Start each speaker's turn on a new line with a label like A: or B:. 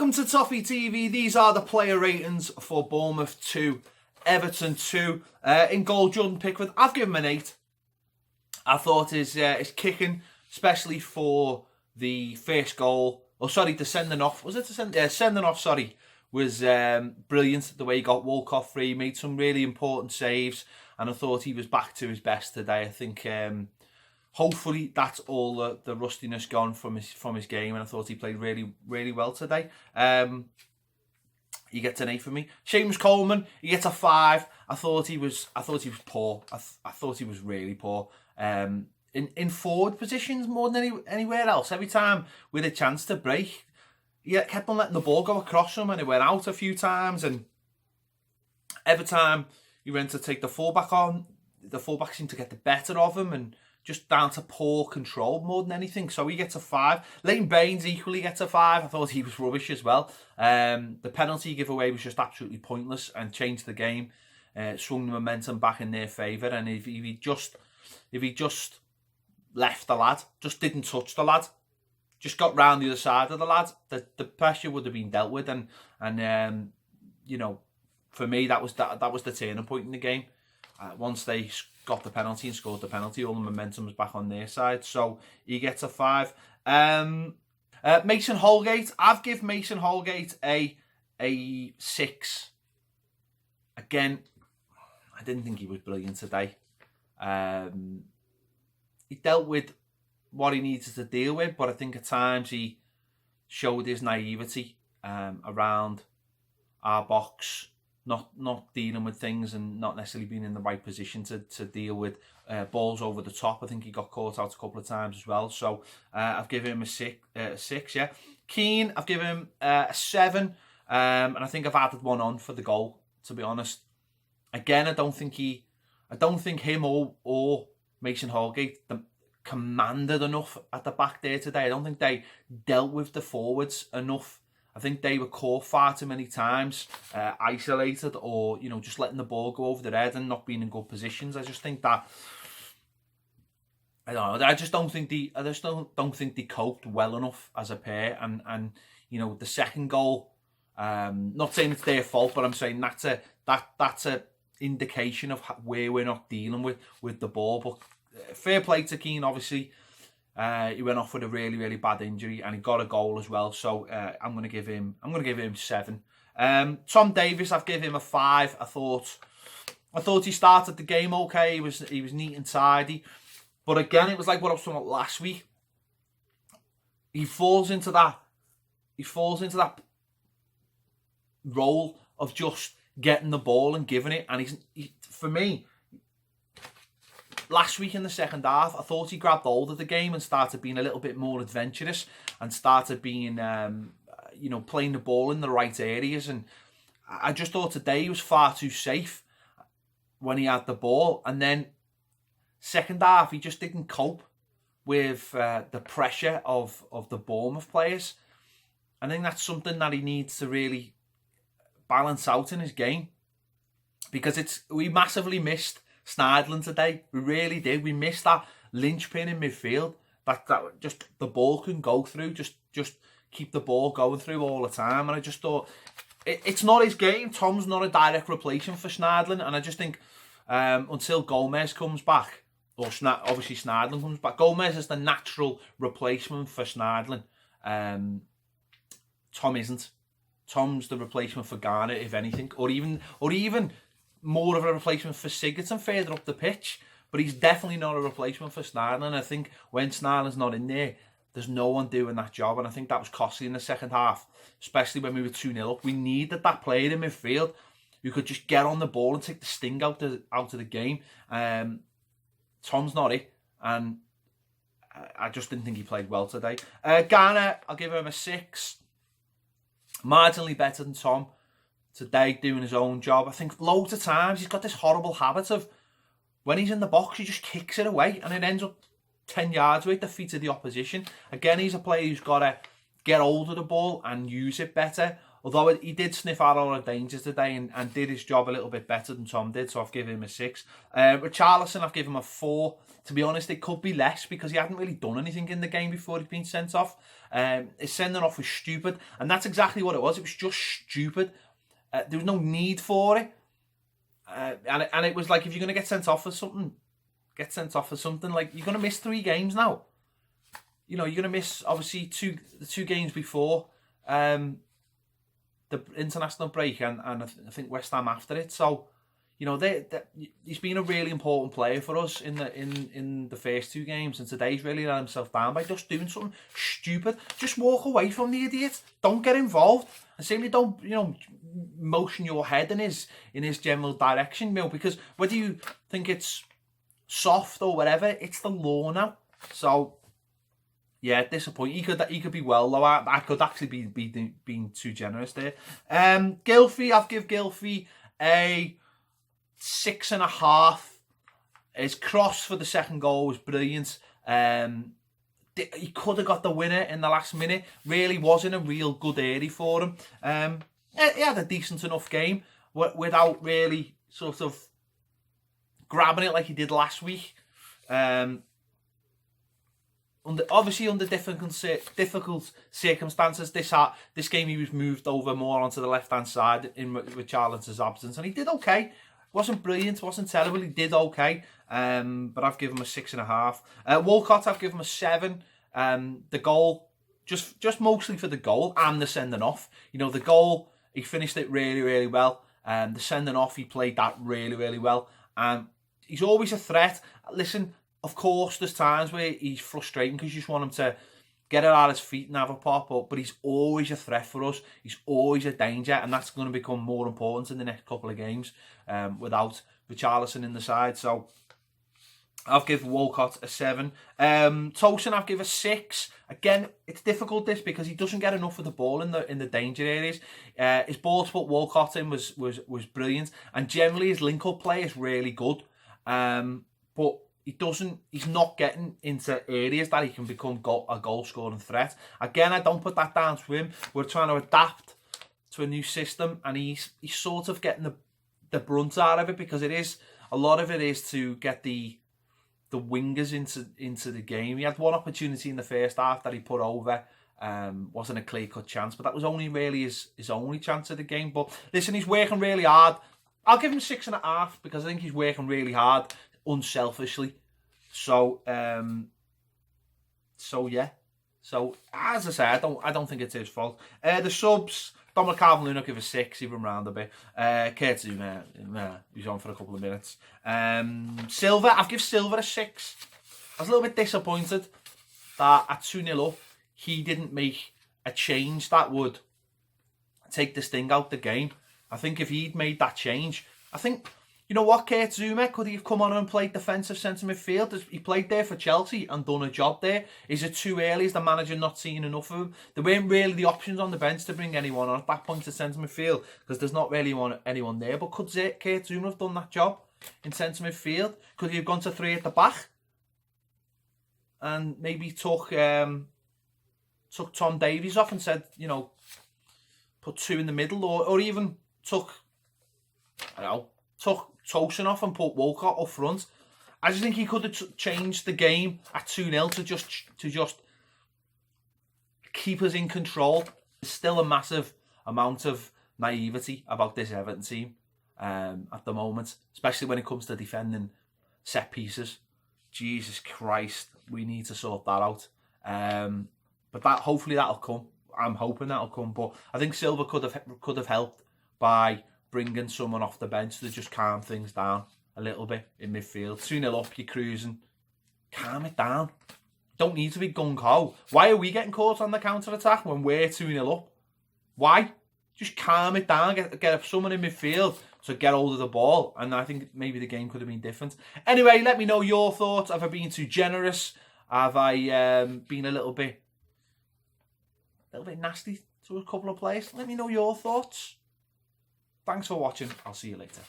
A: Welcome to Toffee TV. These are the player ratings for Bournemouth 2, Everton 2. In goal, Jordan Pickford, I've given him an 8. I thought his kicking, especially for the first goal, the sending off, sending off, was brilliant. The way he got Walcott free, made some really important saves, and I thought he was back to his best today. I think hopefully that's all the rustiness gone from his game, and I thought he played really, really well today. He gets an 8 for me. Seamus Coleman, he gets a 5. I thought he was poor. I thought he was really poor. In forward positions more than anywhere else. Every time we had a chance to break, he kept on letting the ball go across him, and it went out a few times. And every time he went to take the fullback on, the fullback seemed to get the better of him, and just down to poor control more than anything. So he gets a 5. Leighton Baines equally gets a 5. I thought he was rubbish as well. The penalty giveaway was just absolutely pointless and changed the game. Swung the momentum back in their favour. And if he just left the lad, just didn't touch the lad, just got round the other side of the lad, the pressure would have been dealt with. And you know, for me, that was the turning point in the game. Once they got the penalty and scored the penalty, all the momentum was back on their side. So he gets a 5. Mason Holgate, I've given Mason Holgate a 6. Again, I didn't think he was brilliant today. He dealt with what he needed to deal with, but I think at times he showed his naivety around our box, not dealing with things and not necessarily being in the right position to deal with balls over the top. I think he got caught out a couple of times as well. So I've given him a 6. Yeah, Keane, I've given him a 7, and I think I've added one on for the goal. To be honest, again, I don't think him or Mason Holgate commanded enough at the back there today. I don't think they dealt with the forwards enough. I think they were caught far too many times, isolated, or just letting the ball go over their head and not being in good positions. I just think that I don't know. I just don't think they coped well enough as a pair. And the second goal, not saying it's their fault, but I'm saying that's a indication of where we're not dealing with the ball. But fair play to Keane, obviously. He went off with a really, really bad injury, and he got a goal as well. So I'm going to give him 7. Tom Davies, I've given him a 5. I thought he started the game okay. He was neat and tidy, but again, it was like what I was talking about last week. He falls into that role of just getting the ball and giving it, and for me. Last week in the second half, I thought he grabbed hold of the game and started being a little bit more adventurous and started being, playing the ball in the right areas. And I just thought today he was far too safe when he had the ball. And then second half, he just didn't cope with the pressure of the Bournemouth players. I think that's something that he needs to really balance out in his game, because we massively missed Snidland today. We really did. We missed that linchpin in midfield that just the ball can go through. Just keep the ball going through all the time. And I just thought it's not his game. Tom's not a direct replacement for Snidland, and I just think until Gomez comes back, or obviously Snidland comes back, Gomez is the natural replacement for Snidland. Tom isn't. Tom's the replacement for Garner, if anything, or even more of a replacement for Sigurdsson further up the pitch, but he's definitely not a replacement for Snidland. I think when Snidland's not in there's no one doing that job, and I think that was costly in the second half, especially when we were 2-0 up. We needed that player in midfield who could just get on the ball and take the sting out of the game. Tom's not it, and I just didn't think he played well today. Garner, I'll give him a 6. Marginally better than Tom today, doing his own job. I think loads of times he's got this horrible habit of, when he's in the box, he just kicks it away and it ends up 10 yards away at the feet of the opposition. Again, he's a player who's got to get hold of the ball and use it better. Although he did sniff out all the dangers today and did his job a little bit better than Tom did, so I've given him a 6. Richarlison, I've given him a 4. To be honest, it could be less because he hadn't really done anything in the game before he'd been sent off. His sending off was stupid, and that's exactly what it was. It was just stupid. There was no need for it. And it was like, if you're going to get sent off for something, get sent off for something. Like, you're going to miss 3 games now. You know, you're going to miss, obviously, the 2 games before the international break and I think West Ham after it. So, you know, he's been a really important player for us in the first 2 games, and today's really let himself down by just doing something stupid. Just walk away from the idiot. Don't get involved, and certainly don't, you know, motion your head in his general direction, you know, because whether you think it's soft or whatever, it's the law now. So yeah, disappointing. He could be well low. I could actually be being too generous there. Gylfi, I've give Gylfi a 6.5. His cross for the second goal was brilliant. He could have got the winner in the last minute. Really wasn't a real good area for him. He had a decent enough game without really sort of grabbing it like he did last week. Obviously under difficult circumstances, this game he was moved over more onto the left-hand side in Richarlison's absence, and he did okay. Wasn't brilliant, wasn't terrible, he did okay. But I've given him a 6.5. Walcott, I've given him a 7. The goal, just mostly for the goal and the sending off. You know, the goal, he finished it really, really well. The sending off, he played that really, really well. He's always a threat. Listen, of course, there's times where he's frustrating because you just want him to get it out of his feet and have a pop up, but he's always a threat for us. He's always a danger, and that's going to become more important in the next couple of games without Richarlison in the side. So I've given Walcott a 7. Tosin, I've given a 6. Again, it's difficult this because he doesn't get enough of the ball in the danger areas. His ball to put Walcott in was brilliant, and generally his link-up play is really good. But he's not getting into areas that he can become a goal-scoring threat. Again, I don't put that down to him. We're trying to adapt to a new system, and he's sort of getting the brunt out of it, because a lot of it is to get the wingers into the game. He had one opportunity in the first half that he put over. Wasn't a clear-cut chance, but that was only really his only chance of the game. But listen, he's working really hard. I'll give him 6.5 because I think he's working really hard, unselfishly. So yeah. So as I say, I don't think it's his fault. The subs, Dominic Calvert-Lewin, I'll give a 6, even round a bit. Kurt Zouma, he's on for a couple of minutes. Silva, I've given Silva a 6. I was a little bit disappointed that at 2-0 up, he didn't make a change that would take the sting out the game. I think if he'd made that change, I think, you know what, Kurt Zouma, could he have come on and played defensive centre midfield? He played there for Chelsea and done a job there. Is it too early? Is the manager not seeing enough of him? There weren't really the options on the bench to bring anyone on at that point to centre midfield, because there's not really anyone there. But could Kurt Zouma have done that job in centre midfield? Could he have gone to 3 at the back and maybe took Tom Davies off and said, you know, put 2 in the middle, or even took Tosin off and put Walcott up front? I just think he could have changed the game at 2-0 to just keep us in control. There's still a massive amount of naivety about this Everton team at the moment, especially when it comes to defending set pieces. Jesus Christ, we need to sort that out. But hopefully that'll come. I'm hoping that'll come. But I think Silva could have helped by bringing someone off the bench to just calm things down a little bit in midfield. 2-0 up, you're cruising. Calm it down. Don't need to be gung-ho. Why are we getting caught on the counter-attack when we're 2-0 up? Why? Just calm it down. Get someone in midfield to get hold of the ball. And I think maybe the game could have been different. Anyway, let me know your thoughts. Have I been too generous? Have I been a little bit nasty to a couple of players? Let me know your thoughts. Thanks for watching. I'll see you later.